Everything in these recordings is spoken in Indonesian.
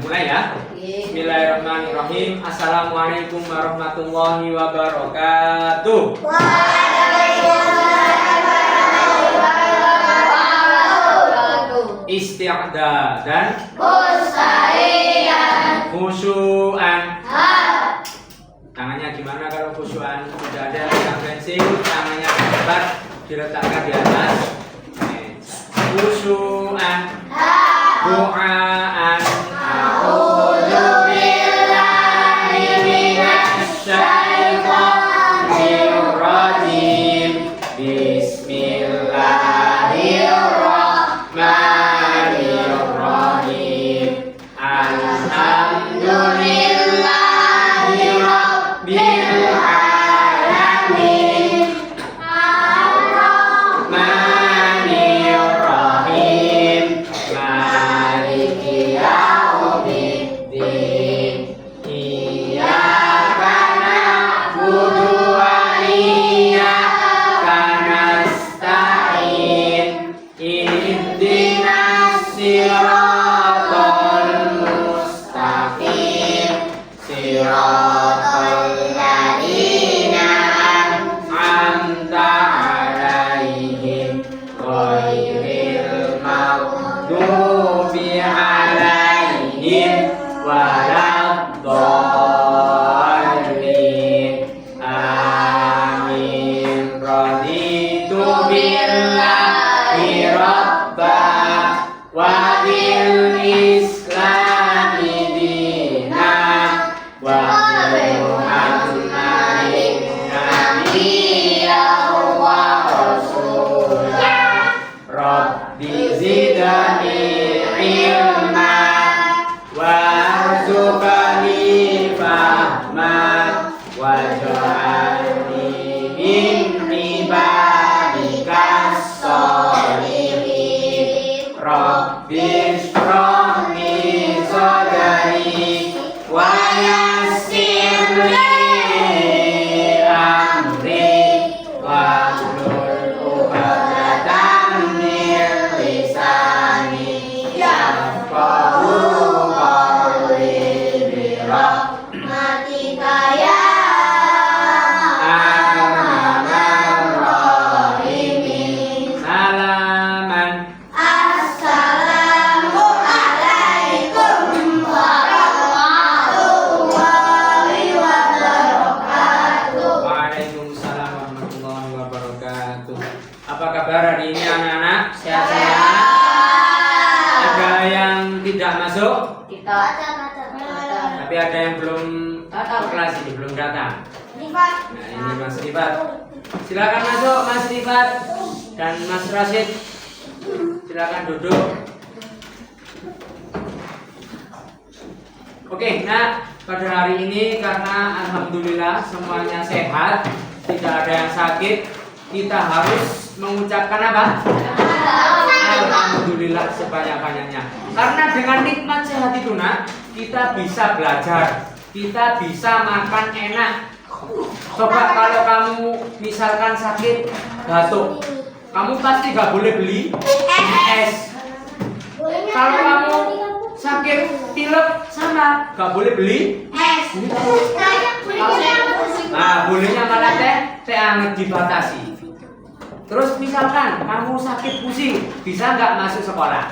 Mulai ya. Bismillahirrahmanirrahim. Assalamualaikum warahmatullahi wabarakatuh. Isti'dadan musta'idhan khusyu'an. Tangannya gimana kalau khusyu'an? Tidak ada yang pensil, tangannya lebar diletakkan di atas. Khusyu'an doaan. A'udzu billahi minasy syaithanir rajim. Bismillahirrahmanirrahim. Alhamdulillahi rabbil alamin. Ar-Rahmanir Rahim. Maliki yaumiddin. Iyyaka na'budu wa iyyaka nasta'in. Ihdinas siratal mustaqim. Siratal ladzina an'amta 'alaihim ghairil maghdubi 'alaihim waladdallin. Amin. Raditu billahi rabbah wa bil islami dinan wa bi Muhammadin nabiyyan wa rasulan. Rabbi zidni ilma warzuqni fahman waj'alni min ibadikas sholihin. Rabbi shrah li sadri wa yassir li amri wahlul 'uqdatam min lisani yafqahu qawli bi rahmatika ya arhamar rahimin. Salaman. Assalamu alaikum warahmatullahi wabarakatuh. Waalaikumsalam warahmatullahi wabarakatuh. Apa kabar hari ini anak-anak? Sehat-sehat? Ada yang tidak masuk? Tapi ada yang belum ke kelas ini, belum datang. Nah, ini Mas Rifat. Silakan masuk Mas Rifat dan Mas Rasid. Silakan duduk. Oke, nah pada hari ini karena alhamdulillah semuanya sehat, tidak ada yang sakit, kita harus mengucapkan apa? Alhamdulillah sebanyak-banyaknya. Karena dengan nikmat sehat itu nak, kita bisa belajar, kita bisa makan enak. Coba kalau kamu misalkan sakit batuk, kamu pasti gak boleh beli es. Kalau kamu sakit pilek sama gak boleh beli es. Nah, bolehnya malah teh hangat dibatasi. Terus misalkan kamu sakit pusing, bisa nggak masuk sekolah?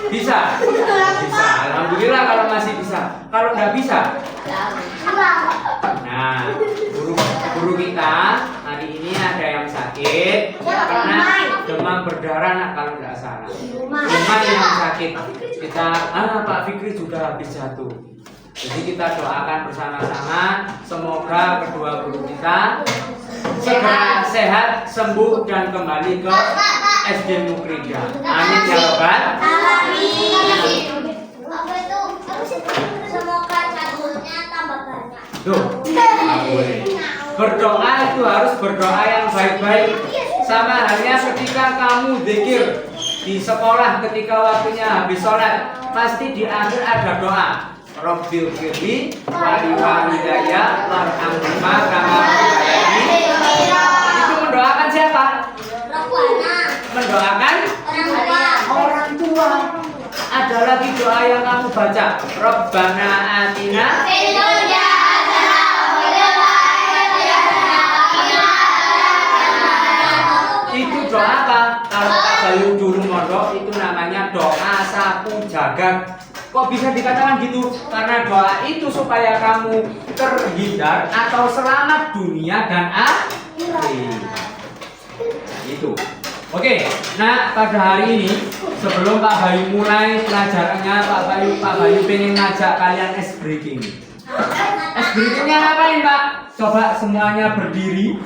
Bisa. Bisa. Alhamdulillah kalau masih bisa. Kalau nggak bisa, nah guru kita hari ini ada yang sakit karena demam berdarah nak, kalau nggak salah. Demam yang sakit. Kita Pak Fikri juga habis jatuh. Jadi kita doakan bersama-sama semoga kedua guru kita segera sehat, sembuh dan kembali ke SD Mukrida. Amin ya robbal alamin. Semoga cabulnya tambah banyak. Tuh, boleh. Berdoa itu harus berdoa yang baik-baik. Sama halnya ketika kamu zikir di sekolah ketika waktunya habis sholat, pasti di akhir ada doa. Rabbil firli wali walidayya warhamhuma kama rabbayani. Itu mendoakan siapa? Mendoakan orang tua. ada lagi doa yang kamu baca. Rabbana atina. Itu doa apa? Kalau Kak Bayu dulu mondok itu namanya doa sapu jagat. Kok bisa dikatakan gitu? Karena doa itu supaya kamu terhindar atau selamat dunia dan akhirat. Itu. Oke. Nah, pada hari ini sebelum Pak Bayu mulai pelajarannya, Pak Bayu pengen ngajak kalian ice breaking. Ice breakingnya ngapain, Pak? Coba semuanya berdiri.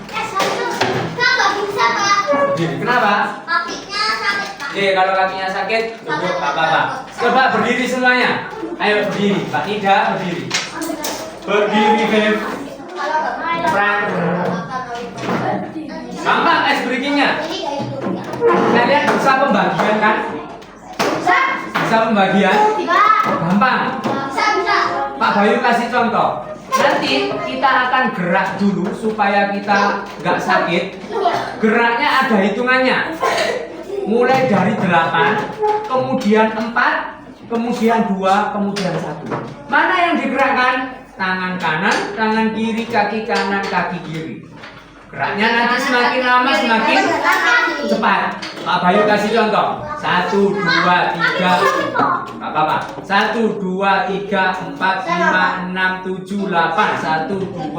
Berdiri. Kenapa? Kakinya sakit, Pak. Oke, kalau kakinya sakit, duduk Pak Bapak. Coba berdiri semuanya. Ayo berdiri, Pak Ida berdiri. Berdiri, Beb. Prank. Gampang ice breakingnya. Kalian bisa pembagian kan? Bisa pembagian? Gampang. Pak Bayu kasih contoh. Nanti kita akan gerak dulu supaya kita nggak sakit. Geraknya ada hitungannya. Mulai dari 8, kemudian 4, kemudian 2, kemudian 1. Mana yang digerakkan? Tangan kanan, tangan kiri, kaki kanan, kaki kiri. Geraknya nanti semakin lama semakin cepat. Pak Bayu kasih contoh. 1, 2, 3. Apa? 1, 2, 3, 4, 5, 6, 7, 8. 1, 2,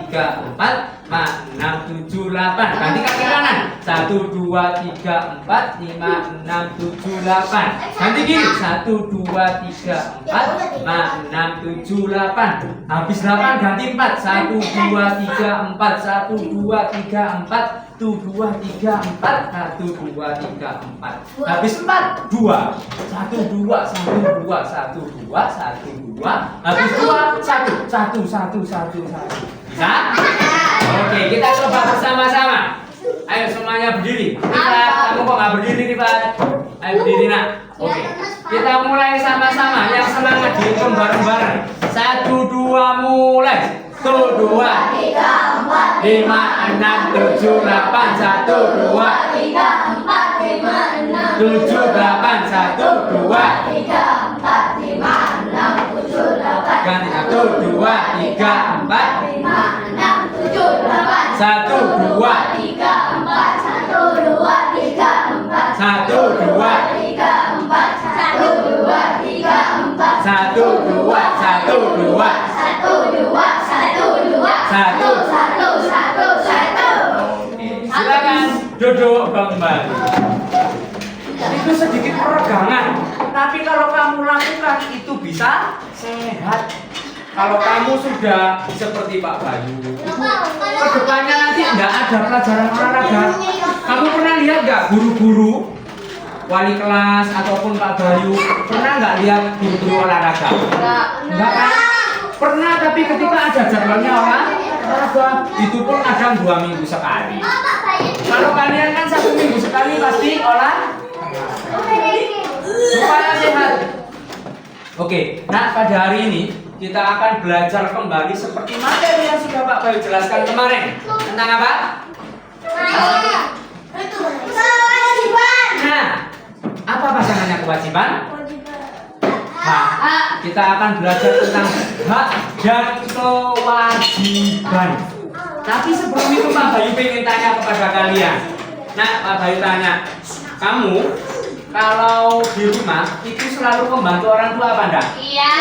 3, 4, 5, 6, 7, 8. Ganti kaki kanan. 1, 2, 3, 4, 5, 6, 7, 8. Ganti kiri. 1, 2, 3, 4, 5, 6, 7, 8. Habis 8 ganti 4. 1, 2, 3, 4. 1, 2, 3, 4. 1, 2, 3, 4. 1, 2, 3, 4. Habis 4, 2. 1, 2, 1, 2, 1, 2, 1, 2. Habis 2, 1, 1, 1, 1, 1. Bisa? Oke, kita coba bersama-sama. Ayo semuanya berdiri. Rifat, kamu kok nggak berdiri, Rifat? Ayo berdiri, nak. Oke, kita mulai sama-sama. Yang semangat dihitung bareng-bareng. 1, 2, mulai. 1, 2, 3, 4, 5, 6, 7, 8. 1, 2, 3, 4, 5, 6, 7, 8. 1, 2, 3, 4, 5, 6, 7, 8. Ganti 1, 2, 3, 4, 5, 6, 7, 8. 1, 2, 3, 4, 1, 2, 3, 4. 1, 2, 3, 4, 1, 2, 3, 4. 1, 2, 1, 2. 1, 2, 1, 1. Silakan duduk kembali. Itu sedikit peregangan, tapi kalau kamu lakukan itu bisa sehat. Kalau kamu sudah seperti Pak Bayu, kedepannya nanti nggak ada pelajaran olahraga. Kamu pernah lihat nggak guru-guru, wali kelas ataupun Pak Bayu pernah nggak lihat guru-guru olahraga? Enggak kan? Pernah, tapi ketika ada jadwalnya olahraga, itu pun kadang 2 minggu sekali. Kalau kalian kan 1 minggu sekali pasti olahraga supaya sehat. Oke, nah pada hari ini kita akan belajar kembali seperti materi yang sudah Pak Bayu jelaskan kemarin. Tentang apa? Nah, apa pasangannya kewajiban? Hak. Kita akan belajar tentang hak dan kewajiban. Tapi sebelum itu Pak Bayu pengen tanya kepada kalian. Nah, Pak Bayu tanya, kamu kalau di rumah itu selalu membantu orang tua apa enggak? Iya.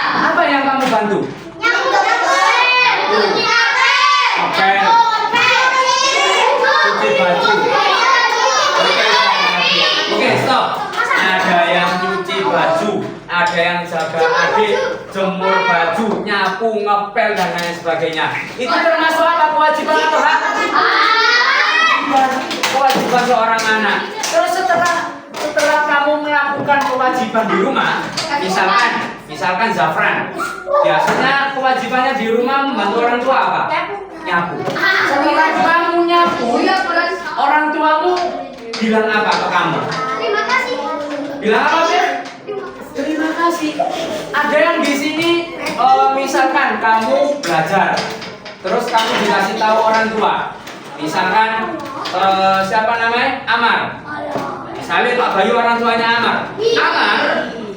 Apa yang kamu bantu? Cuci Oke. Cuci baju. Oke, stop. Ada yang cuci baju, ada yang jaga adik, jemur baju, nyapu, ngepel dan lain sebagainya. Itu termasuk apa? Kewajiban atau hak? Kewajiban seorang anak. Terus setelah kamu melakukan kewajiban di rumah, misalkan Zafran, biasanya kewajibannya di rumah membantu orang tua apa? Nyapu. Setelah kamu nyapu, orang tuamu bilang apa ke kamu? Terima kasih. Bilang apa, Beb? Terima kasih. Ada yang di sini, misalkan kamu belajar, terus kamu dikasih tahu orang tua. Misalkan siapa namanya? Amar. Misalnya Pak Bayu orang tuanya Amar. Amar,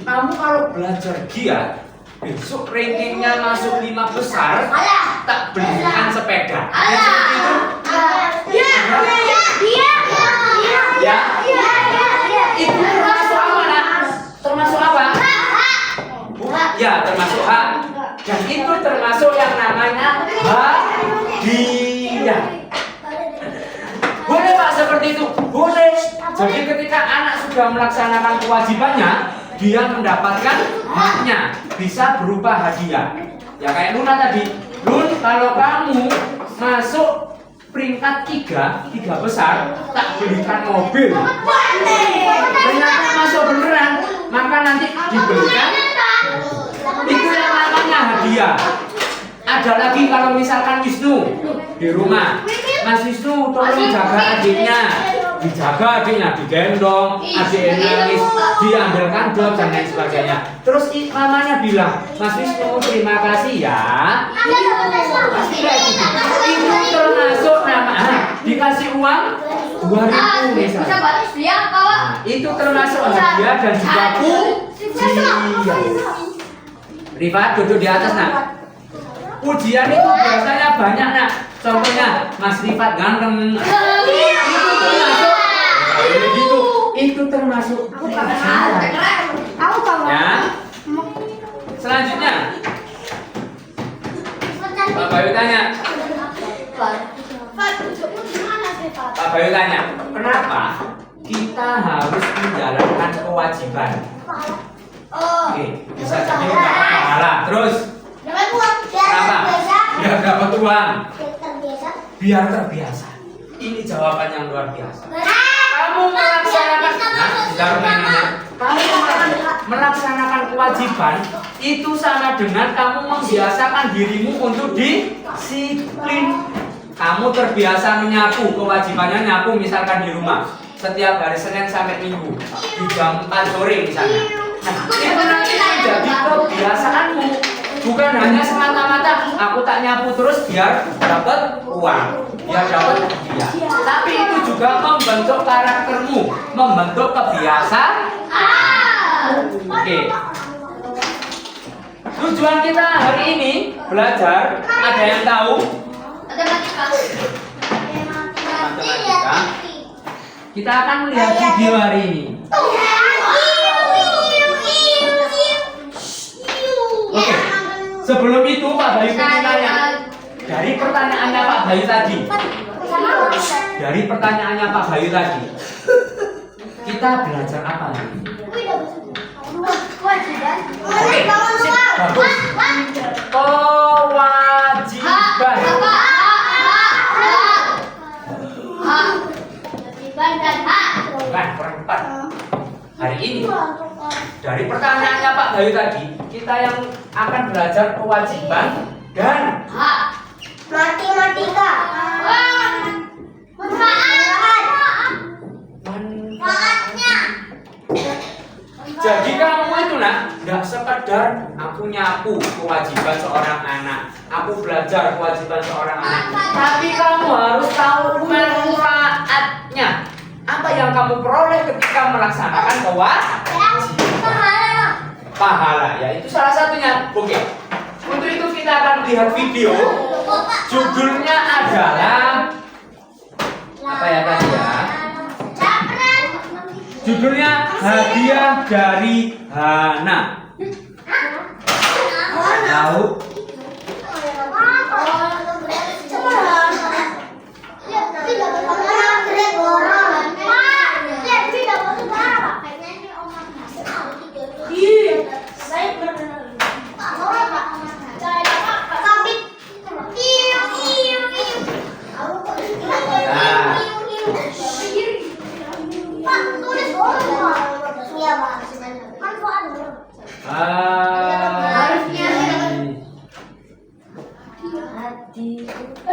kamu kalau belajar giat, besok rankingnya masuk 5 besar, tak belikan sepeda. Ya seperti itu. Ya. Itu termasuk apa nak? Termasuk apa? Ya, termasuk hak. Dan itu termasuk yang namanya hadiah. Boleh Pak seperti itu? Boleh. Jadi ketika anak sudah melaksanakan kewajibannya, dia mendapatkan haknya, bisa berupa hadiah. Ya kayak Luna tadi. Lun, kalau kamu masuk peringkat 3 besar, tak belikan mobil. Ternyata masuk beneran, maka nanti dibelikan. Itu yang namanya hadiah. Ada lagi kalau misalkan Wisnu di rumah, Mas Wisnu tolong jaga adiknya, dijaga adiknya, digendong, adiknya nangis, diambilkan job dan lain sebagainya. Terus mamanya bilang, Mas Wisnu terima kasih ya. Pasti kayak gitu. Itu termasuk nama, dikasih uang 2.000 misalnya. Nah, itu termasuk hadiah dan juga pujian. Rifat duduk di atas nak. Pujian itu biasanya banyak nak. Contohnya Mas Rifat ganteng. Itu termasuk pujian. Ya. Selanjutnya Pak Bayu tanya. Pak Bayu tanya, kenapa kita harus menjalankan kewajiban? Oke, bisa jadi dapat pahala. Terus kenapa? Biar dapat uang. Biar terbiasa. Ini jawaban yang luar biasa. Kamu melaksanakan, kamu melaksanakan kewajiban itu sama dengan kamu membiasakan dirimu untuk disiplin. Kamu terbiasa menyapu, kewajibannya nyapu misalkan di rumah setiap hari Senin sampai Minggu di jam 4 sore misalnya. Nah, itu nanti menjadi kebiasaanmu. Bukan hanya semata-mata aku tak nyapu terus biar dapat uang, biar dapat hadiah. Tapi itu juga membentuk karaktermu, membentuk kebiasaan. Oke. Tujuan kita hari ini belajar, ada yang tahu? Matematika. Kita akan melihat video hari ini. Oke. Sebelum itu Pak Bayu ingin tanya. Dari pertanyaannya Pak Bayu tadi. Kita belajar apa nih? Oke. Bagus. Kewajiban. Bukan, kurang tepat. Hari ini dari pertanyaannya Pak Bayu tadi, kita yang akan belajar kewajiban dan matematika. Manfaatnya. Jadi kamu itu nak, nggak sekedar aku nyapu kewajiban seorang anak, aku belajar kewajiban seorang anak, tapi kamu harus tahu manfaatnya. Apa yang kamu peroleh ketika melaksanakan kewajiban? Pahala, ya itu salah satunya. Oke. Untuk itu kita akan melihat video. Judulnya adalah apa ya tadi ya? Judulnya Hadiah dari Hana. Tahu?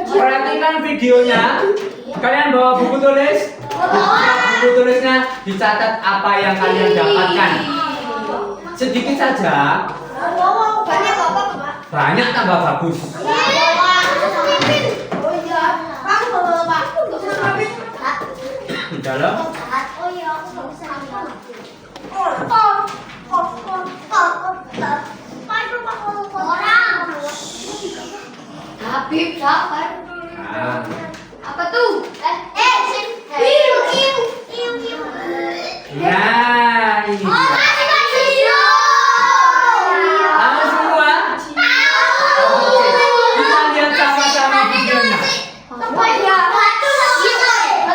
Perhatikan videonya. Kalian bawa buku tulis. Buku tulisnya dicatat apa yang kalian dapatkan. Sedikit saja. Banyak tambah bagus. Di dalam. Habib sabar. Nah, Apa tuh? nah ini. Oh, masih hero. Tahu semua? Oke. Kita lihat sama-sama videonya.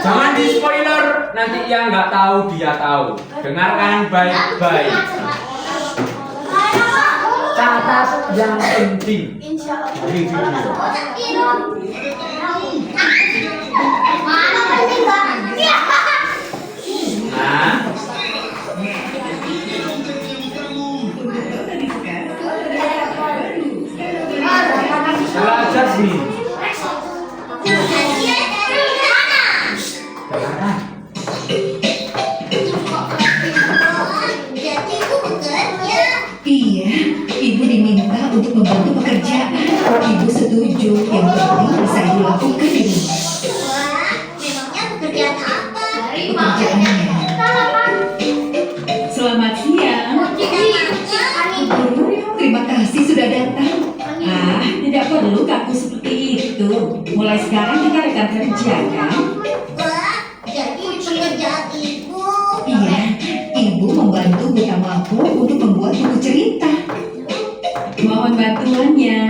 Jangan di spoiler, nanti yang nggak tahu dia tahu. Dengarkan baik-baik. Catat yang penting dari video. Nah, setelah Jasmine. Dengarkan. Iya, ibu diminta untuk membantu pekerjaan. Ibu setuju, yang penting bisa ibu lakukan di rumah. Pekerjaannya. Selamat siang. Terima kasih sudah datang. Tidak perlu kaku seperti itu. Mulai sekarang kita rekan kerja, kan? Iya, ibu membantu Bu Tamako untuk membuat buku cerita. Mohon bantuannya.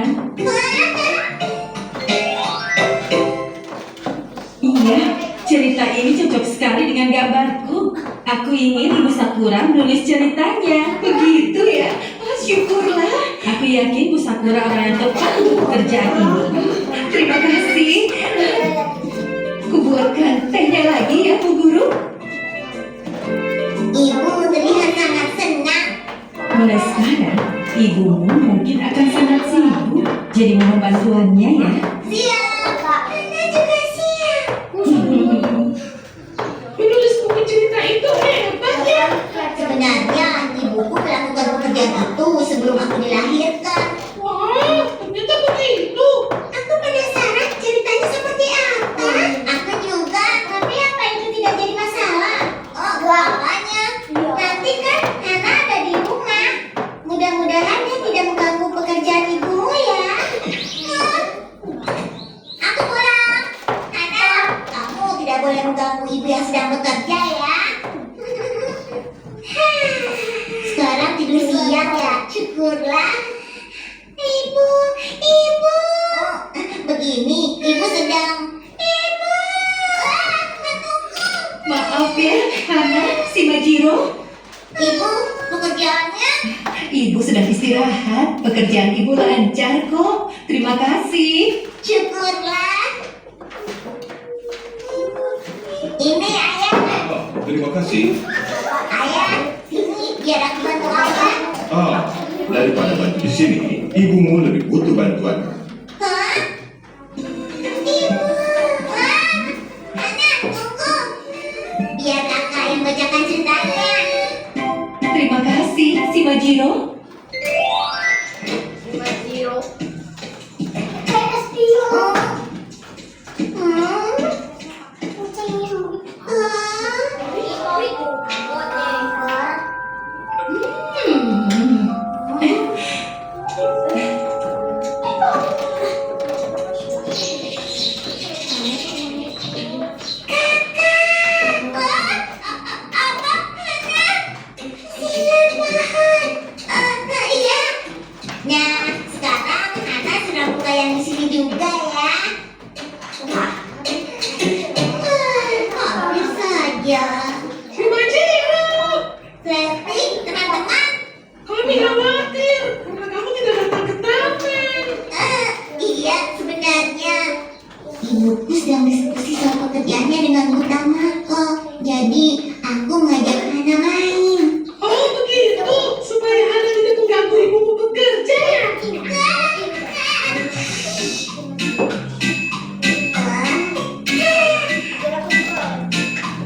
Iya, cerita ini cocok sekali dengan gambarku. Aku ingin Ibu Sakura menulis ceritanya. Begitu ya? Oh, syukurlah. Aku yakin Bu Sakura orang yang tepat untuk pekerjaan ini. Terima kasih. Kubuatkan tehnya lagi ya, Bu Guru. Ibu terlihat sangat senang. Mulai sekarang, ibumu mungkin akan sangat sibuk. Jadi mohon bantuannya ya. Siap. Anda juga siap. Menulis buku cerita itu hebat ya. Sebenarnya ibuku melakukan pekerjaan itu sebelum aku dilahirkan. Wah, ternyata begitu. Aku penasaran ceritanya seperti apa. Aku juga, tapi apa itu tidak jadi masalah? Oh, apanya? Nanti kan Hana ada di rumah. Mudah-mudahan dia tidak mengganggu pekerjaan ibumu ya. Aku pulang. Hana, kamu tidak boleh mengganggu ibu yang sedang bekerja ya. Sekarang tidur siang ya, syukurlah. Ibu, ibu. Begini, ibu sedang. Ibu, tunggu. Maaf ya, Hana, si Majiro. Ibu, pekerjaannya. Ibu sedang istirahat. Pekerjaan ibu lancar kok. Terima kasih. Syukurlah. Ini ayah. Terima kasih. Ayah, sini biar aku bantu ayah. Daripada bantu di sini, ibumu lebih butuh bantuan. Hah? Ibu. Anak, tunggu. Biar kakak yang bacakan ceritanya. Terima kasih, si Majiro. Nah, sekarang Hana sudah buka yang di sini juga ya. Hampir saja. Si Majiro, Berarti teman-teman, kami khawatir karena kamu tidak datang ke taman. iya sebenarnya ibuku sedang diskusi soal pekerjaannya dengan Bu Tamako. Jadi aku ngajak Hana main. Oh begitu, supaya Hana tidak mengganggu ibumu bekerja ya.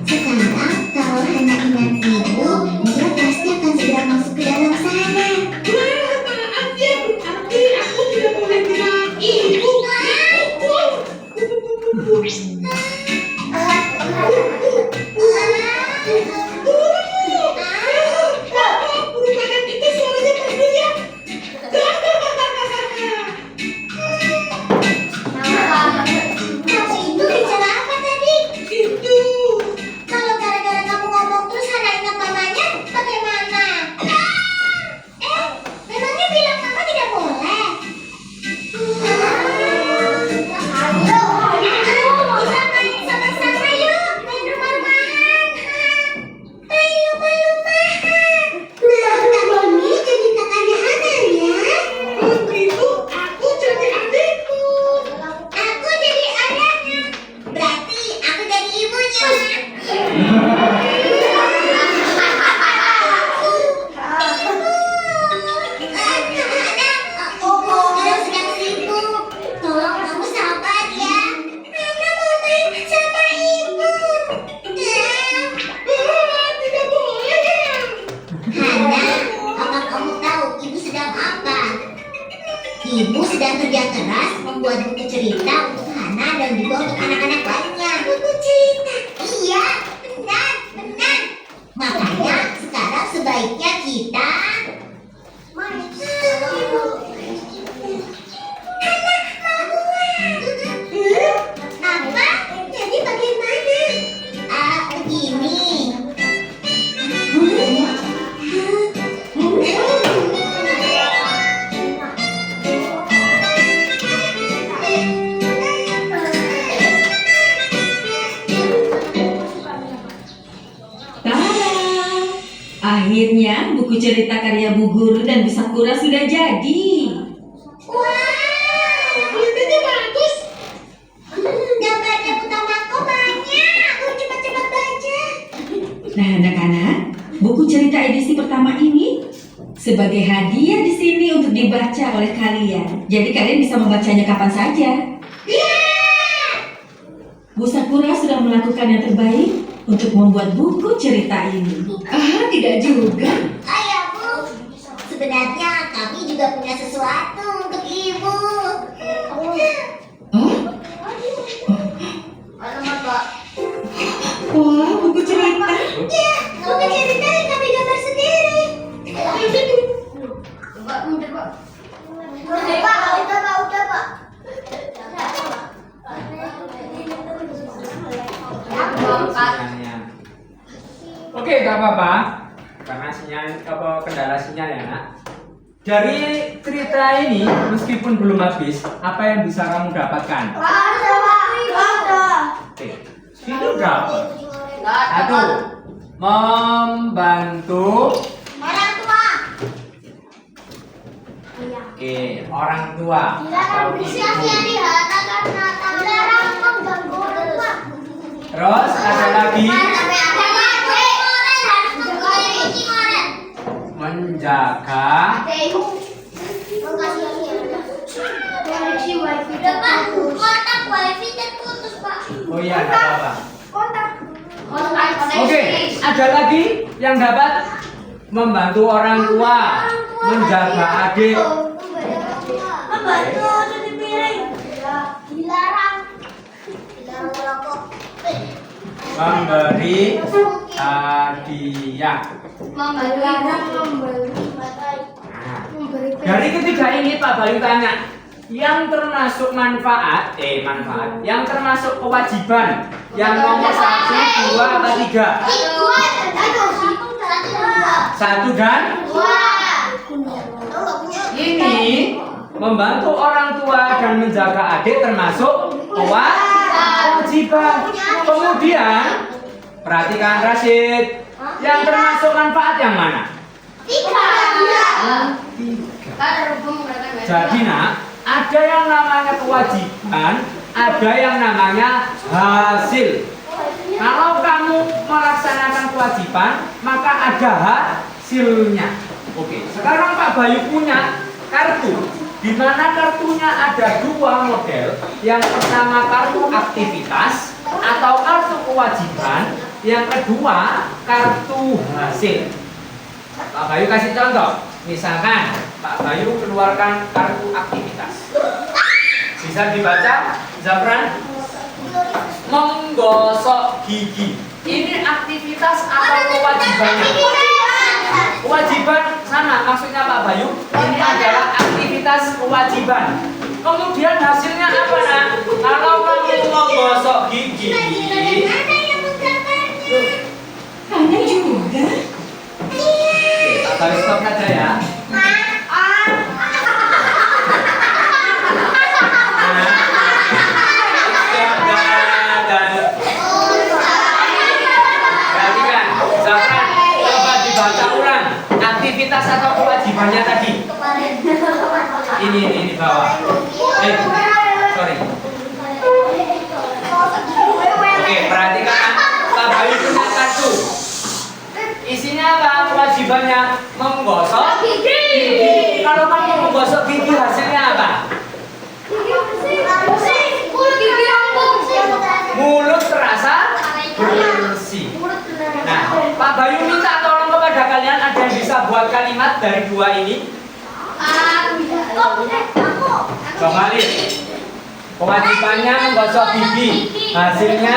Sekarang kalau Hana ingat ibu, dia pasti akan segera masuk ke dalam sana. Wah, maaf ya, berarti aku tidak boleh bilang ibu. Ibu sedang kerja keras membuat buku cerita untuk Hana dan juga untuk anak-anak lainnya. Buku cerita? Iya, benar, benar. Makanya sekarang sebaiknya kita Hana mau uang. Apa? Jadi bagaimana? Begini. Akhirnya buku cerita karya Bu Guru dan Bu Sakura sudah jadi. Wow, kelihatannya bagus. Gambarnya utama kok banyak. Cepat-cepat baca. Nah, anak-anak, buku cerita edisi pertama ini sebagai hadiah di sini untuk dibaca oleh kalian. Jadi kalian bisa membacanya kapan saja. Bu Sakura sudah melakukan yang terbaik untuk membuat buku cerita ini. Tidak juga. Ayah Bu, sebenarnya kami juga punya sesuatu untuk Ibu. Alamat, Pak. Wah, buku cerita. Ya, buku cerita yang kami gambar sendiri. Coba mundur, Pak. Udah Pak. Sinyalnya. Oke, gak apa-apa. Karena sinyal kendala sinyal ya, Nak. Dari cerita ini, meskipun belum habis, apa yang bisa kamu dapatkan? Oke, itu berapa? Satu, membantu. Orang tua. Oke, orang tua atau ibu. Terus ada lagi menjaga. Oh iya, nggak apa-apa. Oke, ada lagi yang dapat membantu orang tua, menjaga adik. Membantu cuci piring. Dilarang merokok. Memberi hadiah. Dari ketiga ini Pak Bayu tanya, yang termasuk manfaat, yang termasuk kewajiban, yang nomor 1, 2, atau 3? 1 dan 2. Ini membantu orang tua dan menjaga adik termasuk kewajiban. Kemudian perhatikan Rashid, yang termasuk manfaat yang mana? 3. Jadi Nak, ada yang namanya kewajiban, ada yang namanya hasil. Kalau kamu melaksanakan kewajiban, maka ada hasilnya. Oke, sekarang Pak Bayu punya kartu, di mana kartunya ada 2 model. Yang pertama kartu aktivitas atau kartu kewajiban, yang kedua kartu hasil. Pak Bayu kasih contoh. Misalkan Pak Bayu keluarkan kartu aktivitas. Bisa dibaca, Zafran? Menggosok gigi. Ini aktivitas atau kewajibannya? Kewajiban sama, maksudnya Pak Bayu. Ini adalah aktivitas kewajiban. Kemudian hasilnya apa, Nak? Kalau kamu menggosok gigi, Anda juga? Pak Bayu stop saja ya. Aktivitas atau kewajibannya tadi. Ini bawah. Sorry. Oke, perhatikan Pak Bayu punya kartu. Isinya apa? Kewajibannya menggosok gigi. Kalau kamu menggosok gigi, hasilnya apa? Mulut terasa bersih. Nah, Pak Bayu minta tolong kepada kalian, ada yang bisa buat kalimat dari 2 ini? Coba lihat. Kewajibannya menggosok gigi. Hasilnya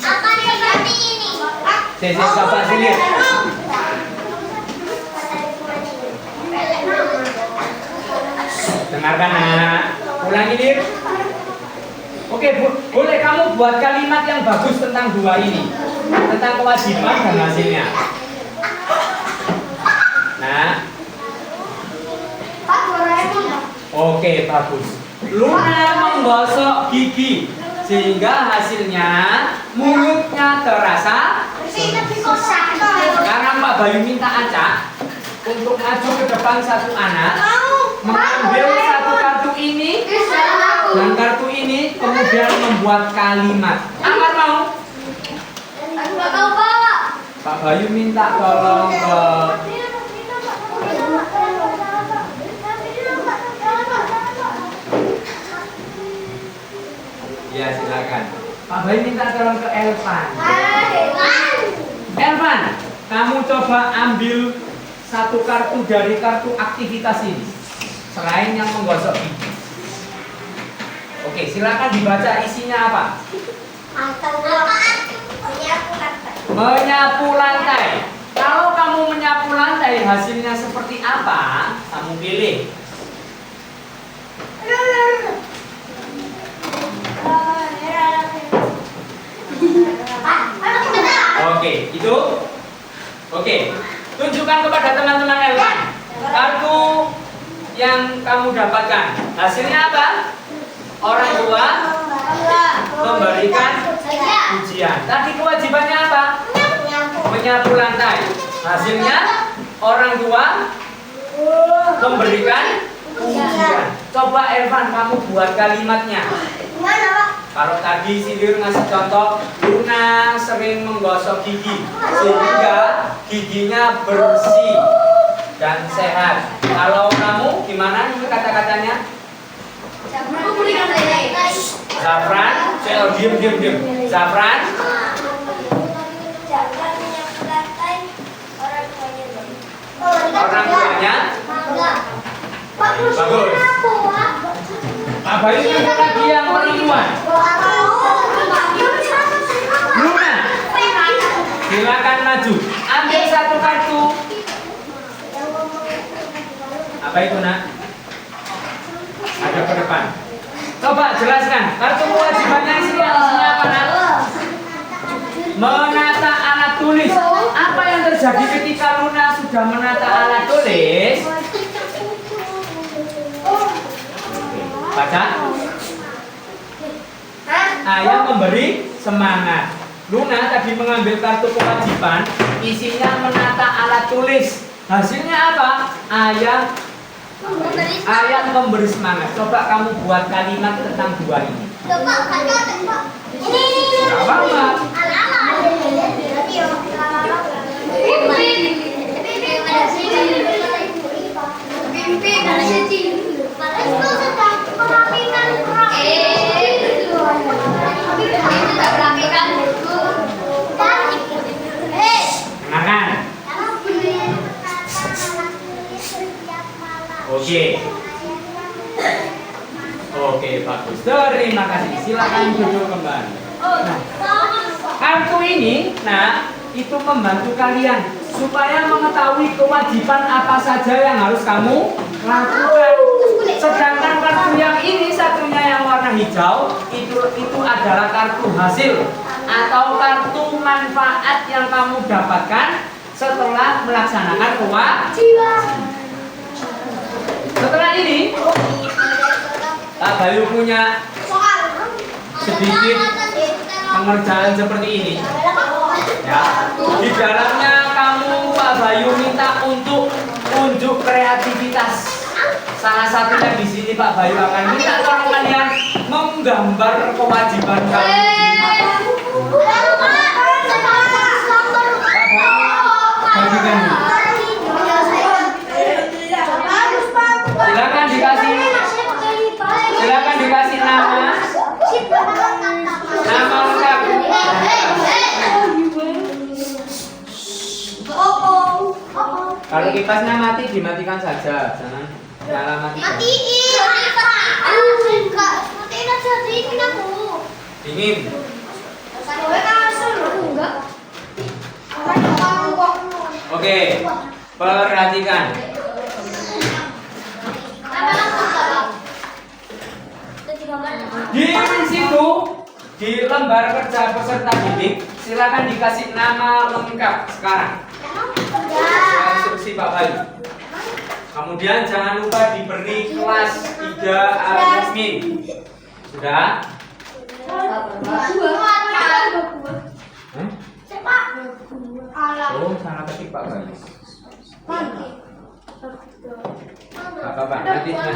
Akan seperti ini. Sisi coba lihat. Dengarkan anak. Ulangi Dir. Oke, boleh kamu buat kalimat yang bagus tentang dua ini. Tentang kewajiban dan hasilnya. Nah, oke, bagus. Luna menggosok gigi sehingga hasilnya mulutnya terasa. Sekarang Pak Bayu minta Aca untuk maju ke depan satu anak, mengambil satu kartu ini dan kartu ini, kemudian membuat kalimat. Amar mau? Pak Bayu minta tolong ke ya, silakan. Pak Bayu minta tolong ke Elvan. Elvan, kamu coba ambil satu kartu dari kartu aktivitas ini, selain yang menggosok gigi. Oke, silakan dibaca isinya apa? Menyapu lantai. Kalau kamu menyapu lantai, hasilnya seperti apa? Kamu pilih. Oke, itu. Oke, tunjukkan kepada teman-teman Elvan kartu yang kamu dapatkan. Hasilnya apa? Orang tua memberikan ujian. Tadi kewajibannya apa? Menyapu lantai. Hasilnya orang tua memberikan ujian. Coba Elvan, kamu buat kalimatnya. Kalau tadi Sindir ngasih contoh, Luna sering menggosok gigi sehingga giginya bersih dan sehat. Kalau kamu gimana ini kata-katanya? Zafran, diam. Zafran, orang tuanya bagus. Pak Bayu minta lagi yang perempuan. Luna, silakan maju. Ambil satu kartu. Apa itu nak? Ada ke depan. Coba jelaskan. Kartu kewajibannya isinya apa nak? Menata alat tulis. Apa yang terjadi ketika Luna sudah menata alat tulis? Baca. Ayah memberi semangat. Luna tadi mengambil kartu kewajiban, isinya menata alat tulis. Hasilnya apa? Ayah memberi semangat. Coba kamu buat kalimat tentang dua ini. Gak apa-apa. Makan. Oke, bagus. Terima kasih. Silakan duduk kembali. Nah, kartu ini, itu membantu kalian supaya mengetahui kewajiban apa saja yang harus kamu lakukan. Sedangkan kartu yang ini satunya yang warna hijau itu adalah kartu hasil atau kartu manfaat yang kamu dapatkan setelah melaksanakan kewajiban. Setelah ini, Pak Bayu punya sedikit pengerjaan seperti ini. Ya, di dalamnya kamu Pak Bayu minta untuk unjuk kreativitas. Salah satunya di sini Pak Bayu akan minta tolong kalian menggambar kewajiban kamu. Bagikan dulu. Silakan dikasih nama lengkap. Kalau kipasnya mati, dimatikan saja. Jangan nyala matikan. Matiin. Enggak, matiin aja dingin aku. Dingin. Enggak. Oke, perhatikan. Di situ, di lembar kerja peserta didik, silakan dikasih nama lengkap sekarang. Sesuai instruksi Pak Bayu. Kemudian jangan lupa diberi kelas 3 Al-Yasmin. Sudah? Oh, salah ketik Pak Bayu. Gak apa-apa, nanti paham.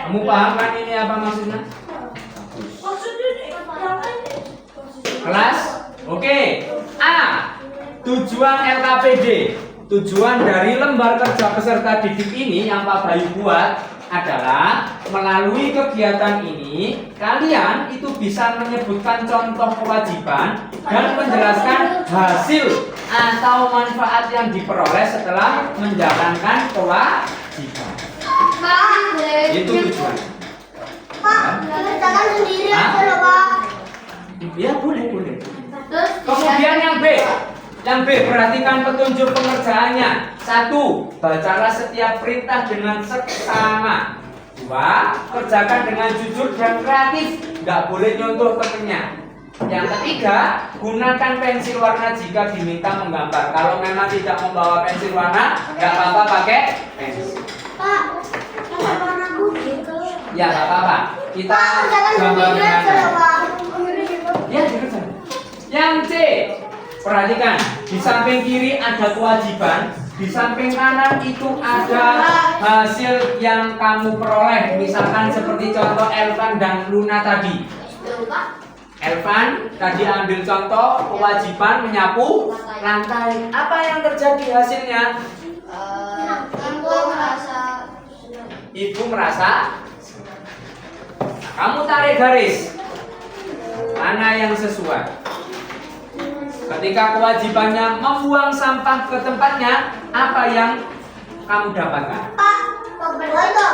Kamu paham kan ini apa maksudnya? Kelas? Oke. A. Tujuan LKPD. Tujuan dari lembar kerja peserta didik ini yang Pak Bayu buat adalah melalui kegiatan ini kalian itu bisa menyebutkan contoh kewajiban dan menjelaskan hasil atau manfaat yang diperoleh setelah menjalankan kewajiban. Itu tujuan. Pak, kerjakan sendiri Hah? aja loh, Pak. Ya boleh. Kemudian yang B. Yang B, perhatikan petunjuk pengerjaannya. 1. Bacalah setiap perintah dengan seksama. 2. Kerjakan dengan jujur dan kreatif. Nggak boleh nyontoh temennya. Yang ketiga, gunakan pensil warna jika diminta menggambar. Kalau memang tidak membawa pensil warna, nggak apa-apa pakai pensil. Pak, warna gitu. Ya nggak apa-apa. Kita Pak, kerjakan gambar sendiri aja loh, dengan Pak. ya, dikerjakan. Yang C, perhatikan, di samping kiri ada kewajiban, di samping kanan itu ada hasil yang kamu peroleh. Misalkan seperti contoh Elvan dan Luna tadi. Elvan tadi ambil contoh kewajiban menyapu lantai. Apa yang terjadi hasilnya? Ibu merasa. Kamu tarik garis. Mana yang sesuai? Ketika kewajibannya membuang sampah ke tempatnya, apa yang kamu dapatkan? Pak, itu.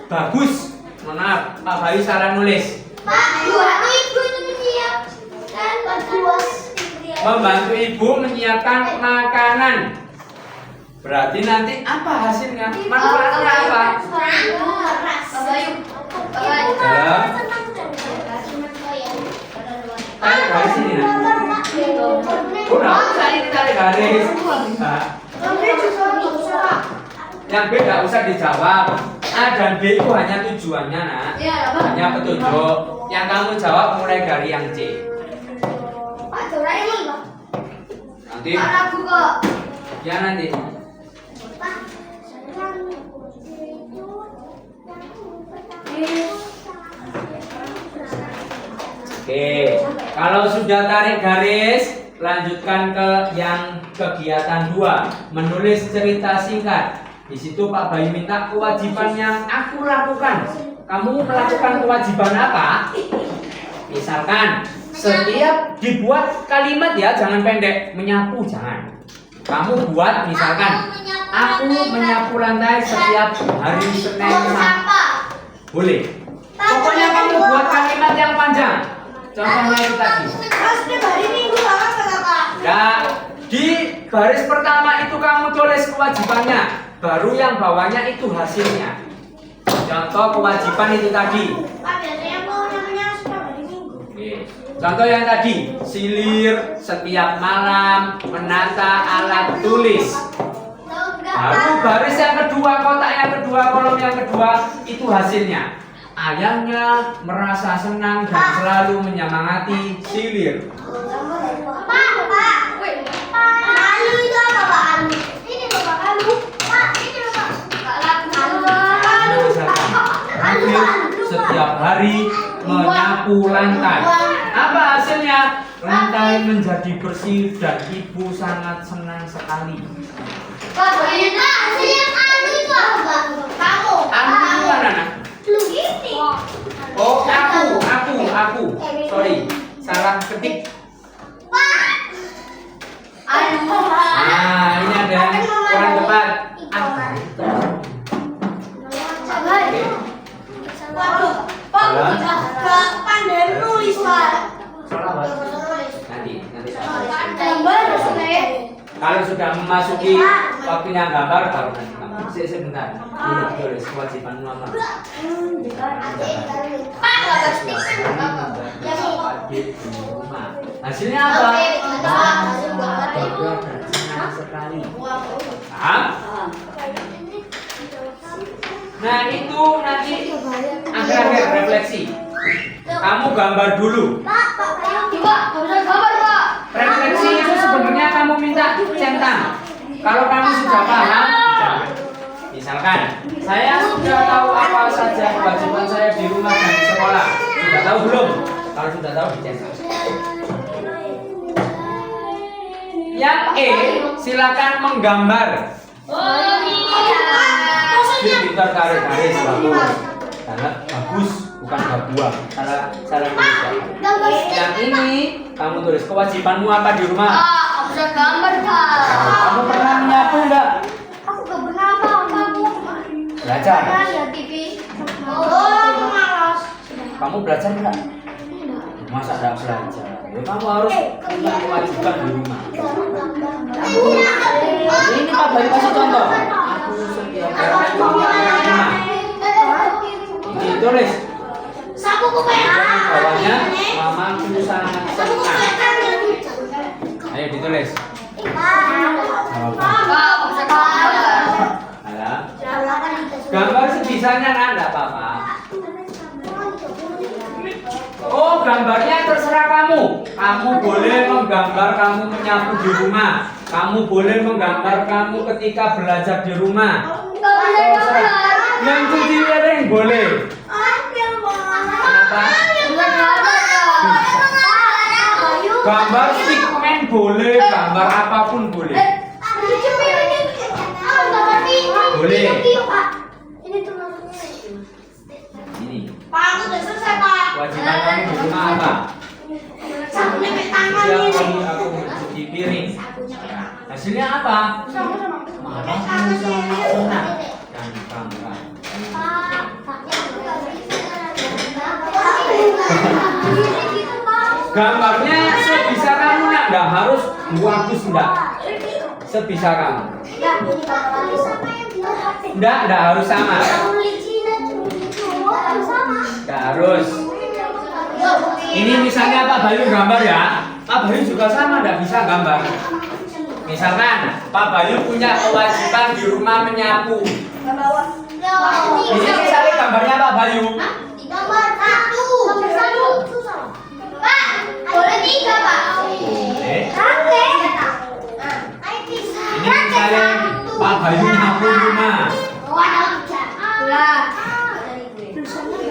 Bagus. Maaf, Pak Bayu salah nulis. Pak, ibu itu menyiapkan Membantu ibu menyiapkan makanan. Berarti nanti apa hasilnya? Manfaatnya apa? Dalam tarik garis ini nah. Udah, saya tarik garis. Nah, yang B nggak usah dijawab. A dan B itu hanya tujuannya nak. Hanya petunjuk. Yang kamu jawab mulai dari yang C. Nanti. Ya nanti. Oke, kalau sudah tarik garis, lanjutkan ke yang kegiatan 2, menulis cerita singkat. Di situ Pak Bayu minta kewajiban yang aku lakukan. Kamu melakukan kewajiban apa? Misalkan setiap dibuat kalimat ya, jangan pendek. Menyapu jangan. Kamu buat misalkan aku menyapu lantai setiap hari Senin sampai. Boleh. Pokoknya kamu buat kalimat yang panjang. Contohnya itu tadi. Ya, di baris pertama itu kamu tulis kewajibannya, baru yang bawahnya itu hasilnya. Contoh kewajiban itu tadi. Oke. Contoh yang tadi, silir setiap malam, menata alat tulis. Baru baris yang kedua, kotak yang kedua, kolom yang kedua itu hasilnya. Ayahnya merasa senang dan selalu menyemangati silir. Alu itu apa, Pak? Alu. Ini loh, Pak, alu. Pak, ini loh, Pak. Hampir setiap hari menyapu lantai. Apa hasilnya? Lantai menjadi bersih dan ibu sangat senang sekali. Pak, hasilnya alu itu apa? Kamu. Anu itu mana? Nak? Lu gini. Oh, aku. Sorry, salah ketik. Pak. Nah, ini ada memasuki waktunya gambar baru nanti kamu. Sebentar. Dulu tulis kewajibanmu apa? Di rumah. Hasilnya apa? Bangga dan senang sekali. Paham? Nah itu nanti akhir-akhir refleksi. Kamu gambar dulu. Pak, nggak bisa gambar, Pak. Refleksi itu sebenarnya kamu minta centang. Kalau kamu sudah paham, jangan. Misalkan, saya sudah tahu apa saja kewajiban saya di rumah dan di sekolah. Sudah tahu belum? Kalau sudah tahu, dicentang. Yang E, silakan menggambar. Pintar garis-garis bagus. Karena bagus, bukan bagus. Salah tulis. Yang ini kamu tulis kewajibanmu apa di rumah? Pak, nggak bisa gambar, Pak. Kamu pernah menyapu enggak? Aku nggak pernah, Pak. Belajar. Ya, TV. Oh, malas. Kamu belajar enggak? Masa enggak belajar? Ya, kamu harus punya kewajiban di rumah. Ini Pak Bayu kasih contoh. Aku setiap hari di rumah. Ini tulis. Sapu kuping. Bawahnya mamaku sangat senang. Ayo ditulis. Pak, nggak bisa gambar. Alah. Gambar sebisanya nak, enggak apa-apa. Oh, gambarnya terserah kamu. Kamu boleh menggambar kamu menyapu di rumah. Kamu boleh menggambar kamu ketika belajar di rumah. Nggak bisa gambar. Yang cuci piring boleh. Kenapa? Gambar stickman boleh, gambar apapun boleh. Boleh. Ini. Pak, aku udah selesai, Pak. Kewajiban kamu di rumah apa? Sapu nempel tangan Setiap ini. kali aku mencuci piring. Hasilnya apa? Mamaku sangat senang dan bangga. Gambarnya sebisa kamu nak, enggak harus bagus enggak. Sebisa kamu. Enggak harus sama. Enggak harus. Ini misalnya Pak Bayu gambar ya. Pak Bayu juga sama, enggak bisa gambar. Misalkan Pak Bayu punya kewajiban di rumah menyapu. Ini misalnya gambarnya Pak Bayu. Gambar satu. Pak, boleh tiga, Pak. Boleh. Ini Ini misalnya Pak Bayu nyapu rumah.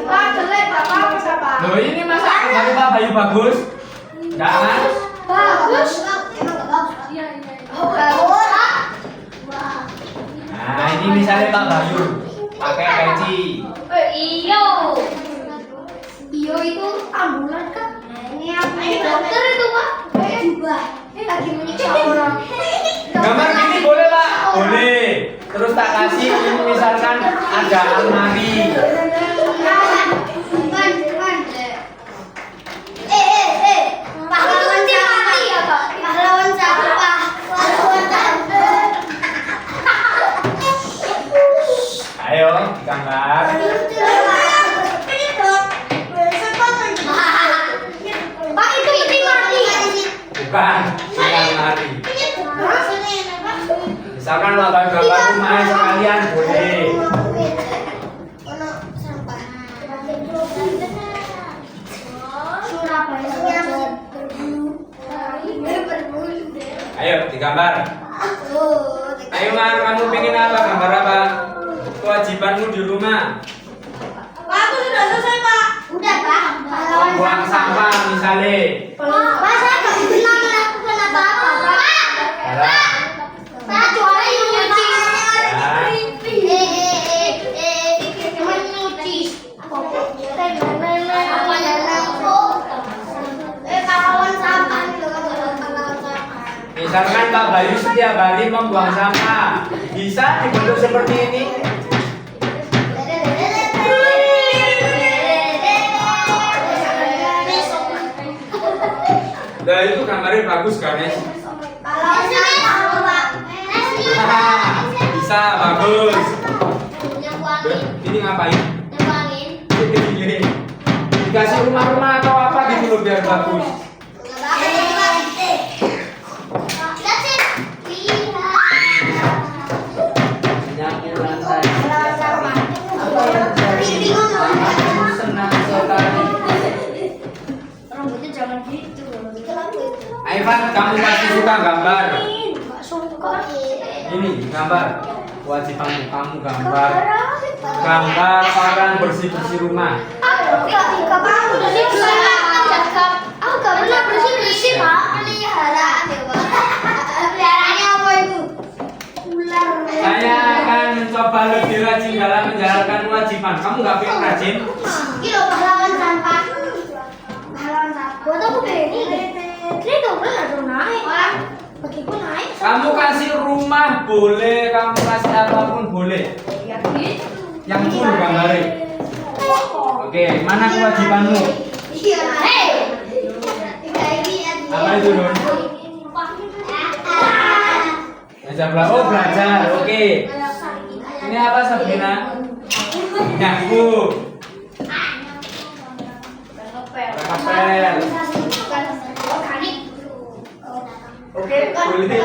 Pak, jelek, Bapak bisa, Pak. Loh ini masa gambar Pak Bayu bagus? Enggak kan? Bagus. Nah ini misalnya Pak Bayu pakai peci. Iyo. Iyo itu ambulan kan? Ini apa? Ini dokter itu, Pak. Juga. Lagi menyiksa orang. Gambar gini boleh Pak? Boleh. Terus tak kasih ini misalkan ada almari. Pahlawan sampah ya, Pak. Pahlawan sampah. Pahlawan sampah. Ayo gambar. Pak, itu peti mati. Bukan di almari. Misalkan Pak Bayu gambar rumahnya sekalian boleh. Ayo digambar. Ayo Mar, kamu pengen apa? Gambar apa? Kewajibanmu di rumah. Pak, aku sudah selesai, Pak. Udah, Pak. Buang sampah misalnya. Pak, saya nggak pernah melakukan apa-apa, Pak. Salah. Pak, kecuali menyuci. Pahlawan sampah. Misalkan Pak Bayu setiap hari membuang sampah, bisa dibentuk seperti ini. Nah itu gambarnya bagus kan, Nes? Pahlawan sampah, Pak. Bisa, bagus. Nyapu angin. Ini ngapain? Nyapu angin. Gini. Dikasih rumah-rumah atau apa gitu loh biar bagus. Nyapu lantai. Aku senang sekali. Rambutnya jangan gitu. Ivan, kamu pasti suka gambar. Nggak suka. Ini gambar. Kewajibanmu kamu gambar. Gambar orang bersih-bersih rumah. Aku nggak pernah bersih-bersih, Pak. Peliharaan ya, Pak. Peliharaannya apa itu? Ular. Saya akan mencoba lebih rajin dalam menjalankan kewajiban. Kamu nggak pengen rajin? Kilo pahlawan sampah. Pahlawan sampah. Buat aku ini. Ini double atau naik? Begitu naik. Kamu kasih rumah boleh, kamu kasih apapun boleh. Ya gitu. Yang full gambarnya. Oke, mana kewajibanmu? Iya. Hei. Apa itu, Don? Oh, belajar. Oke. Ini apa, Sabrina? Nyapu. Rapel. Oke, boleh.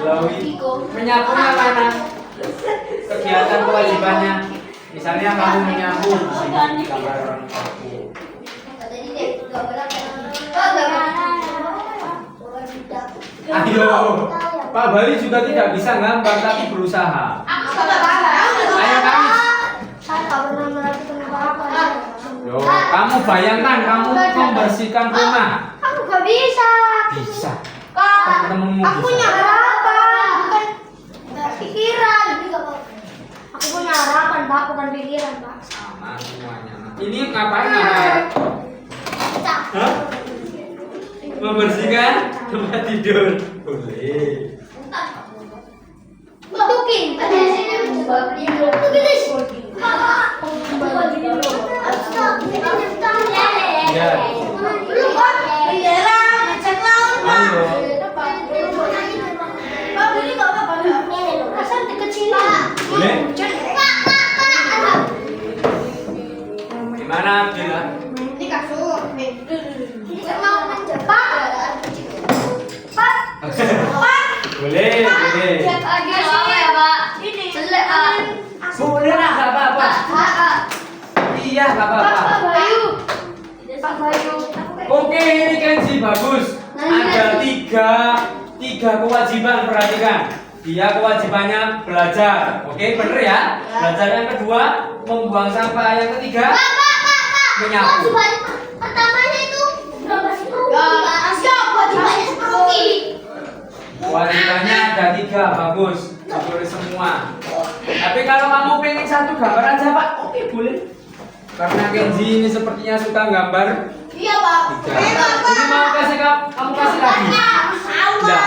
Lawi. Menyapunya mana? Kegiatan kewajibannya. Misalnya kamu menyapu di sini gambar orang menyapu. Ayo, Pak Bali juga tidak bisa gambar tapi berusaha. Ayo Kamis. Yo, kamu bayangkan kamu membersihkan rumah. Aku gak bisa. Bisa. Kak, Temenmu aku punya bisa. harapan, bukan pikiran. Aku punya harapan, Pak, bukan pikiran, Pak. Sama semuanya. Ini ngapain namanya? Hah? Membersihkan tempat tidur. Boleh. Tukin. Ya. Belum, Pak. Bendera, ngecek laut, Pak. Ayo. Pak, beli nggak apa-apa, Pak? Asal dikecilin. Boleh? Pak. Gimana Bila? Ini kasur. Kita mau manjat. Pak. Pak. Boleh, boleh. Lagi apa ya, Pak? Ini. Jelek, Pak. Boleh lah, nggak apa-apa. Iya, nggak apa-apa. Pak Bayu. Pak Bayu. Oke, ini Kenzi bagus. Ada tiga kewajiban, perhatikan. Dia kewajibannya belajar. Oke, bener ya? Belajar yang kedua, membuang sampah. Yang ketiga, menyapu. Pertamanya itu berapa sih? Kewajibannya seperti. Kewajibannya ada 3, bagus. Boleh semua. Tapi kalau kamu pengen satu gambar aja Pak, oke boleh. Karena Kenzi ini sepertinya suka gambar. Iya, Pak. 3. Ini mau kasih kamu kasih lagi. Enggak.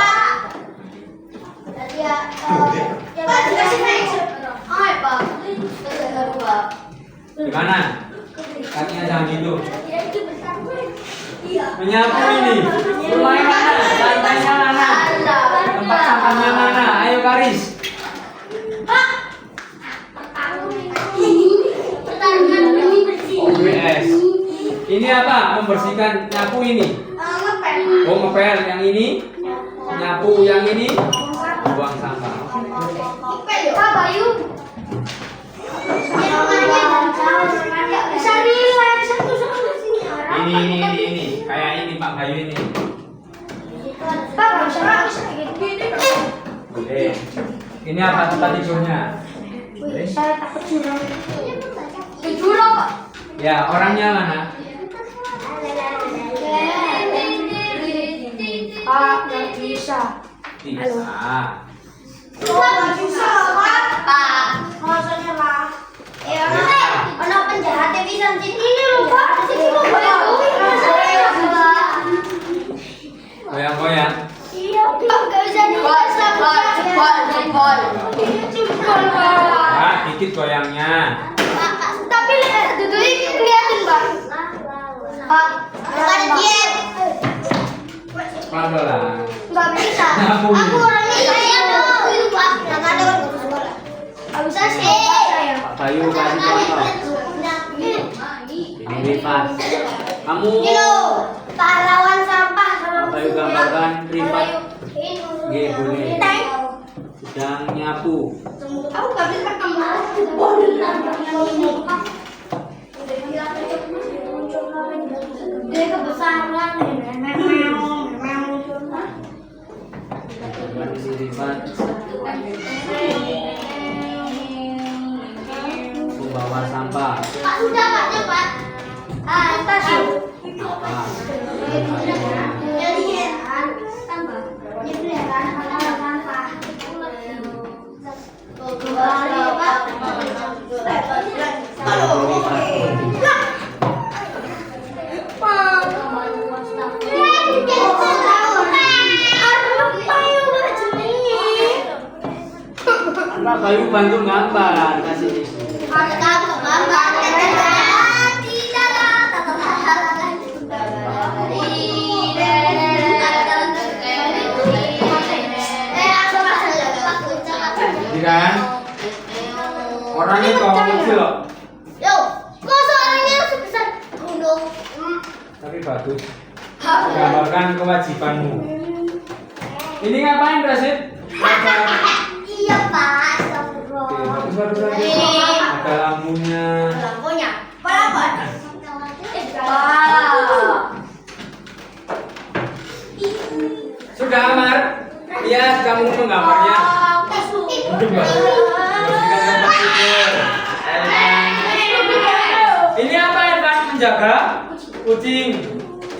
Ya, Pak, dikasih next. Hai, Pak. Pak. Gimana? Kakinya jangan gitu. Menyapu ini. Rumahnya mana? Lantainya mana? Tempat sampahnya mana? Ayo Karis. OBS. Ini apa? Membersihkan nyapu ini. Oh ngepel yang ini. Nyapu yang ini. Buang sampah. Pak Bayu. Bisa relax Ini. Kayak ini Pak Bayu ini. Pak, bisa gini. Boleh. Ini apa tempat tidurnya? Boleh. Saya takut jurang. Jurang, Pak. Ya, orangnya mana? Pak, nggak bisa. Bisa. Pak, nggak bisa, Pak. Maksudnya, Pak. Ya, ada penjahat yang bisa ini loh, Pak. Ini loh, Pak. Goyang-goyang. Iya, Pak, nggak bisa jempol. Jempol, Pak. Pak, dikit goyangnya. Tapi duduknya kelihatan, Pak. Pak, jangan diam. Pelan-pelan. Nggak bisa. Nyapu. Aku orangnya itu, Pak. makanya kan gak sekolah. Gak bisa sih. Pak Bayu kasih contoh. Ini Rifat. Kamu Ini loh, pahlawan sampah. Pak Bayu gambarkan Rifat. Nggih, boleh. Sedang nyapu. Aku gak bisa kamu. Dia kebesaran. Gambar si Rifat membawa sampah. Pak sudah Pak, cepat. Atas. Apa? Pak Bayu bantu gambar kasih ibu. Kan? Orangnya kau kecil loh. Yo, kok suaranya sebesar gunung? Tapi bagus. Gambarkan kewajibanmu. Ini ngapain, Rasid? Iya Pak, Oke, astagfirullah. bagus lagi. Ada lampunya. Lampunya, berapa? Sudah, Amar? Lihat kamu menggambarnya. Udah, Mbak. Bersihkan tempat tidur. Ini apa, Irfan? Menjaga kucing.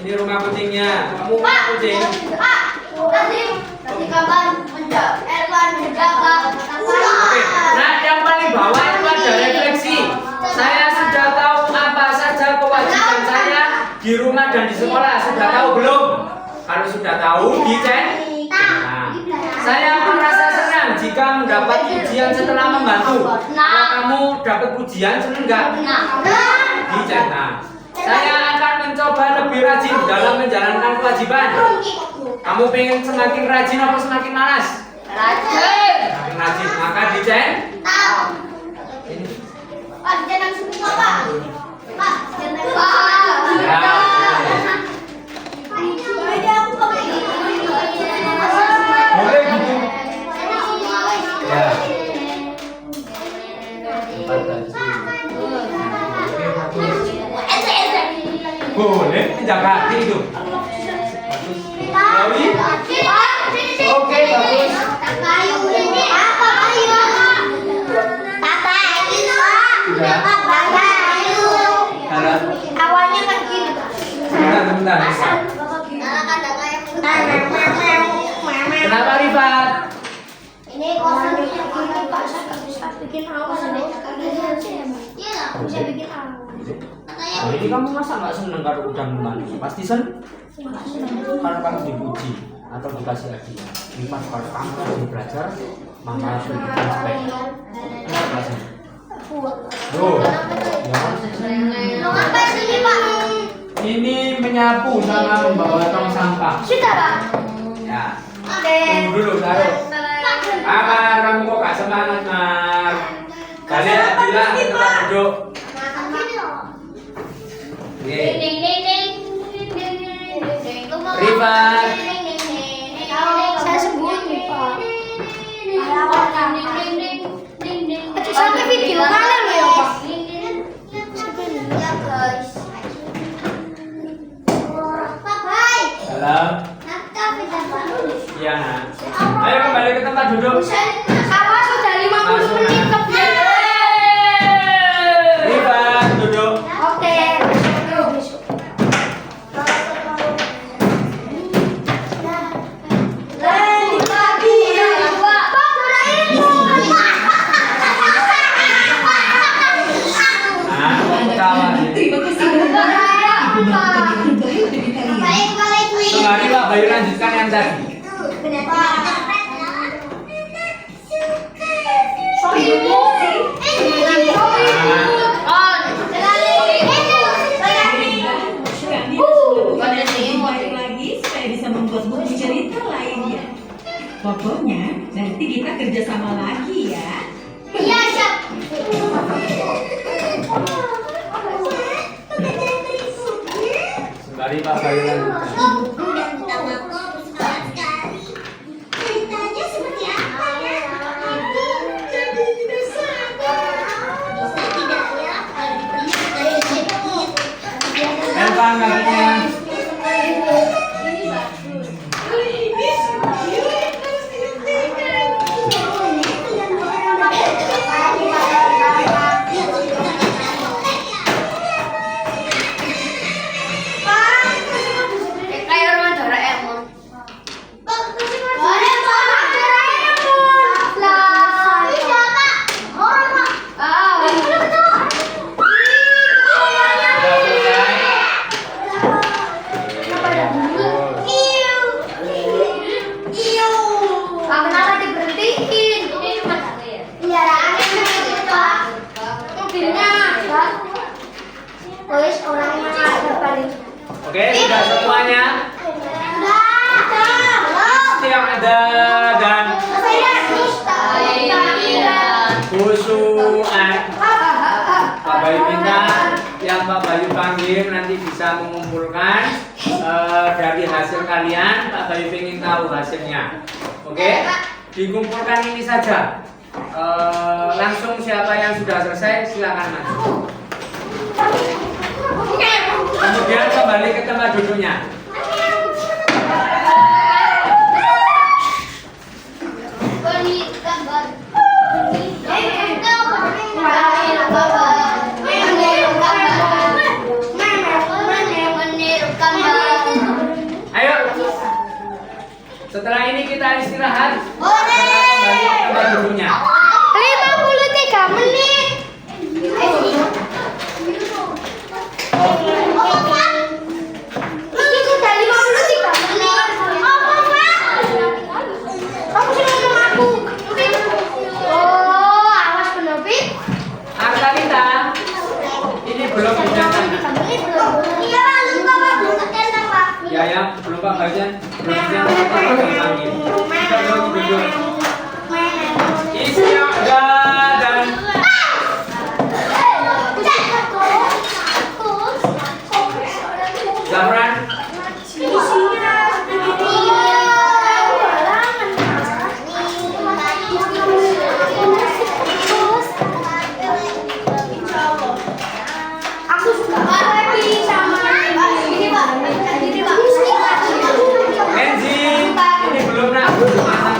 Ini rumah kucingnya. Kamu kucing. Pak, tadi kabar Erwan menjaga. Oke. Nah, yang paling bawah itu ada refleksi. Saya sudah tahu apa saja kewajiban saya di rumah dan di sekolah. Sudah tahu belum? Kalau sudah tahu, dicek. Nah, saya merasa senang jika mendapat pujian setelah membantu. Kalau kamu dapat pujian, senang nggak? Dicek. Nah, saya akan mencoba lebih rajin dalam menjalankan kewajiban. Kamu pengen semakin rajin atau semakin malas? Semakin rajin, maka dicek. Ini. Pak, jangan semua Pak. Pak, jangan. Ya. Boleh gitu. Ya. Empat gaji. Oke, bagus. Boleh, jaga hati itu. Bagus. Oke, bagus. Sudah. Harap. Awalnya kan gini. Sebentar. Kenapa Rifat? Ini kosan ini Pak, saya nggak bisa bikin awas ini. Iya, nggak bisa bikin awas. Nah, ini kamu masa nggak seneng kalau udah membantu? Pasti seneng. Kalau kamu dipuji atau dikasih hadiah. Rifat, kalau kamu lagi belajar, maka harus bikin spek. Kenapa kelasnya? Loh, Lo ngapain sini Pak? ini menyapu sama membawa tong sampah. Sudah Pak. Ya, Oke. tunggu dulu, taruh. Amar, kamu kok gak semangat, Mar? Kalian bilang ke tempat duduk. Oke. Rifat. Saya sebut nih Pak. Sampai video mana lo ya Pak? Ya guys. Pak, hai. Halo. Iya, Nak. Ayo kembali ke tempat duduk. Awas sudah 50 menit lebih. Rifat, duduk. Oke. Nah, kawan. Terima kasih banyak. Ibu melakukan yang terbaik demi kalian. Kembali Pak Bayu lanjutkan yang tadi. Kami harus melakukan yang lebih baik lagi supaya bisa membuat buku cerita lainnya. Pokoknya nanti kita kerja sama lagi ya. Iya, Chef. Pekerjaan berikutnya. Sembari Pak Bayu lanjutkan. Ibuku dan utamaku bersemangat sekali. Ceritanya seperti apa ya? Itu jadi tidak sadar. Bisa tidak ya kalau diperiksa dari sedikit. Lempar kakinya. Kayak orang Doraemon. Kenapa diberhentiin? Ini cuma satu ya? Iya, mobilnya polis orangnya ada paling. Oke, sudah semuanya. Yang ada dan khusuan. Pak Bayu minta yang Pak Bayu panggil nanti bisa mengumpulkan dari hasil kalian. Pak Bayu ingin tahu hasilnya. Oke, dikumpulkan ini saja. Langsung siapa yang sudah selesai silakan maju. Kemudian kembali ke tempat duduknya. Ayo. Setelah ini kita istirahat. Kembali ke tempat duduknya. 53 menit. Ini sudah 53 menit. Kamu sudah ngomong aku. Oh, awas Penopi. Artalita, ini belum dinyatakan. Iya, lupa Pak, belum terkenal Pak. Ya ya, belum Pak Bajan, belum dinyatakan Pak Bayu panggil. Duduk. Istiaga dan Zafran. Aku suka happy sama ini Pak. Ini Pak. Kenzi, ini belum nak pasang semua.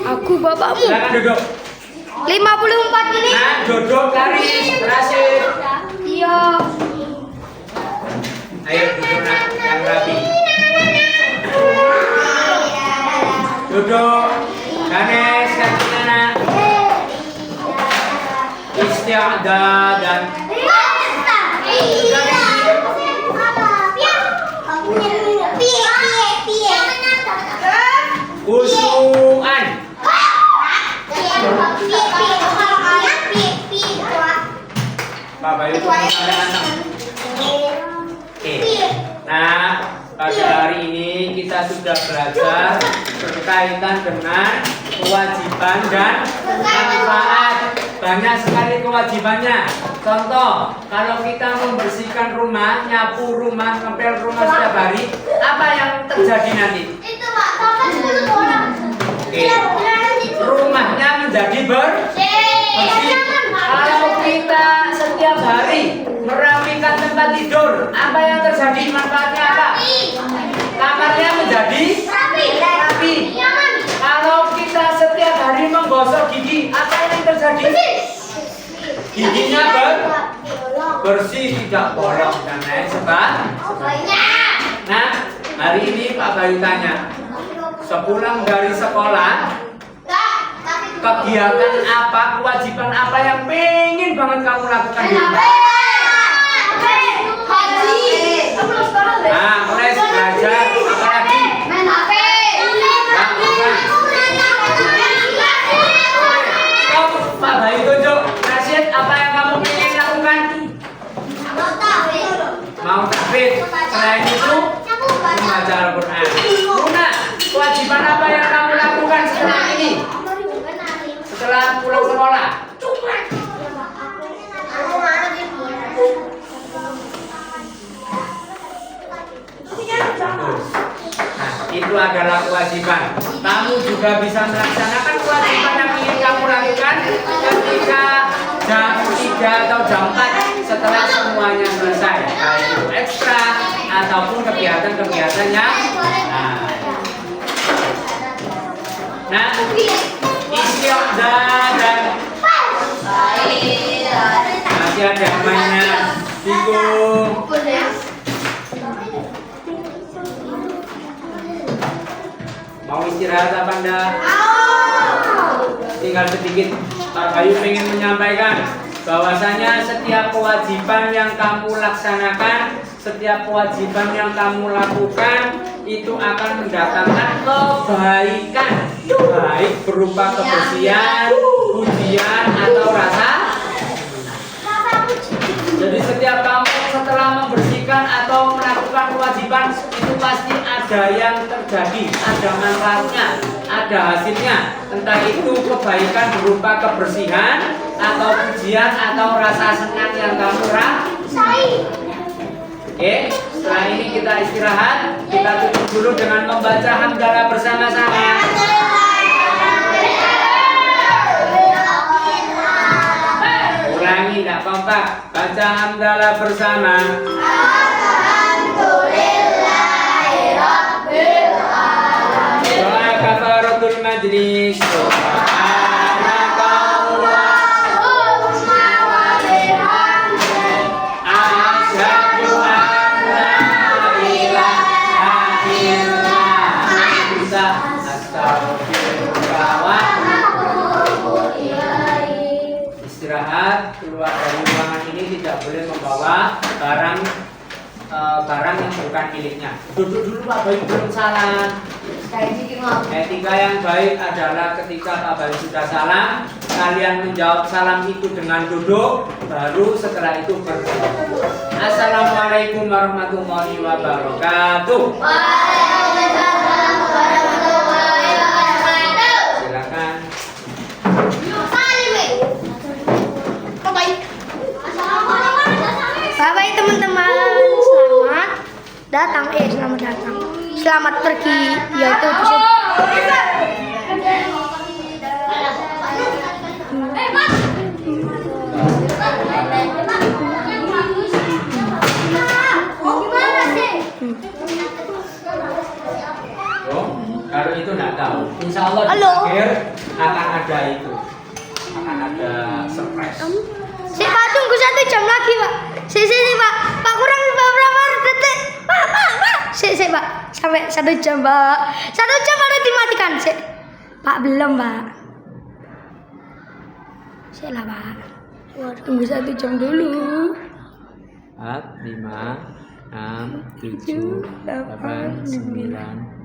Aku bapakmu. Silakan duduk. 54 menit. Nah, duduk garis berhasil. Iya. Ayo duduk nak yang rapi. Duduk. Ganes kakinya nak. Istiaga dan Usuan. Pak Bayu ada anak. Oke. Nah, pada hari ini kita sudah belajar berkaitan dengan kewajiban dan manfaat. Banyak sekali kewajibannya. Contoh, kalau kita membersihkan rumah, nyapu rumah, ngepel rumah setiap hari, apa yang terjadi nanti? Itu Pak, sampai 10 orang. Oke. Rumahnya menjadi bersih. Kalau kita setiap hari merapikan tempat tidur, apa yang terjadi? Manfaatnya apa? Kamarnya menjadi rapi. Kalau kita setiap hari menggosok gigi, apa yang terjadi? Giginya bersih, tidak bolong dan lain sebagainya. Nah, hari ini Pak Bayu tanya, sepulang dari sekolah, kegiatan apa, kewajiban apa yang pengen banget kamu lakukan di rumah? Nah, mulai belajar apa lagi? Main HP. Stop, Pak Bayu tunjuk. Rashid, apa yang kamu pengen lakukan? itu adalah kewajiban. Kamu juga bisa melaksanakan kewajiban yang ingin kamu lakukan ketika jam 3 atau jam 4 setelah semuanya selesai, baik itu ekstra ataupun kegiatan-kegiatannya. Nah, istiadat dan masih ada mainan tikung. Mau istirahat apa enggak? Tinggal sedikit. Pak Bayu ingin menyampaikan bahwasanya setiap kewajiban yang kamu laksanakan, setiap kewajiban yang kamu lakukan itu akan mendatangkan kebaikan, baik berupa kebersihan, pujian atau rasa. Jadi setiap kamu setelah membersihkan atau melakukan kewajiban itu pasti ada yang terjadi, ada manfaatnya, ada hasilnya. Entah itu kebaikan berupa kebersihan atau pujian atau rasa senang yang kamu rasain. Oke, setelah ini kita istirahat. Kita tutup dulu dengan membaca hamdalah bersama-sama. Ulangi, tidak kompak. Baca hamdalah bersama. Alhamdulillahirabbil alamin. Doa kafaratul majlis. Istirahat, keluar dari ruangan ini tidak boleh membawa barang yang bukan miliknya. Duduk dulu Pak Bayu, belum salam. Etika yang baik adalah ketika Pak Bayu sudah salam, kalian menjawab salam itu dengan duduk, baru setelah itu berdiri. Assalamualaikum warahmatullahi wabarakatuh. Waalaikumsalam warahmatullahi wabarakatuh. Silakan. Bye-bye teman-teman, selamat datang, selamat pergi, yaitu Kalau itu nggak tahu, insya Allah di Halo. akhir akan ada itu, akan ada surprise. Pak, tunggu 1 jam lagi Pak. Pak kurang beberapa detik. Pak. Pak, sampai 1 jam Pak. 1 jam ada dimatikan Pak, belum Pak. Lah Pak. Tunggu 1 jam dulu. 4, 5, 6, 7, 8, 9,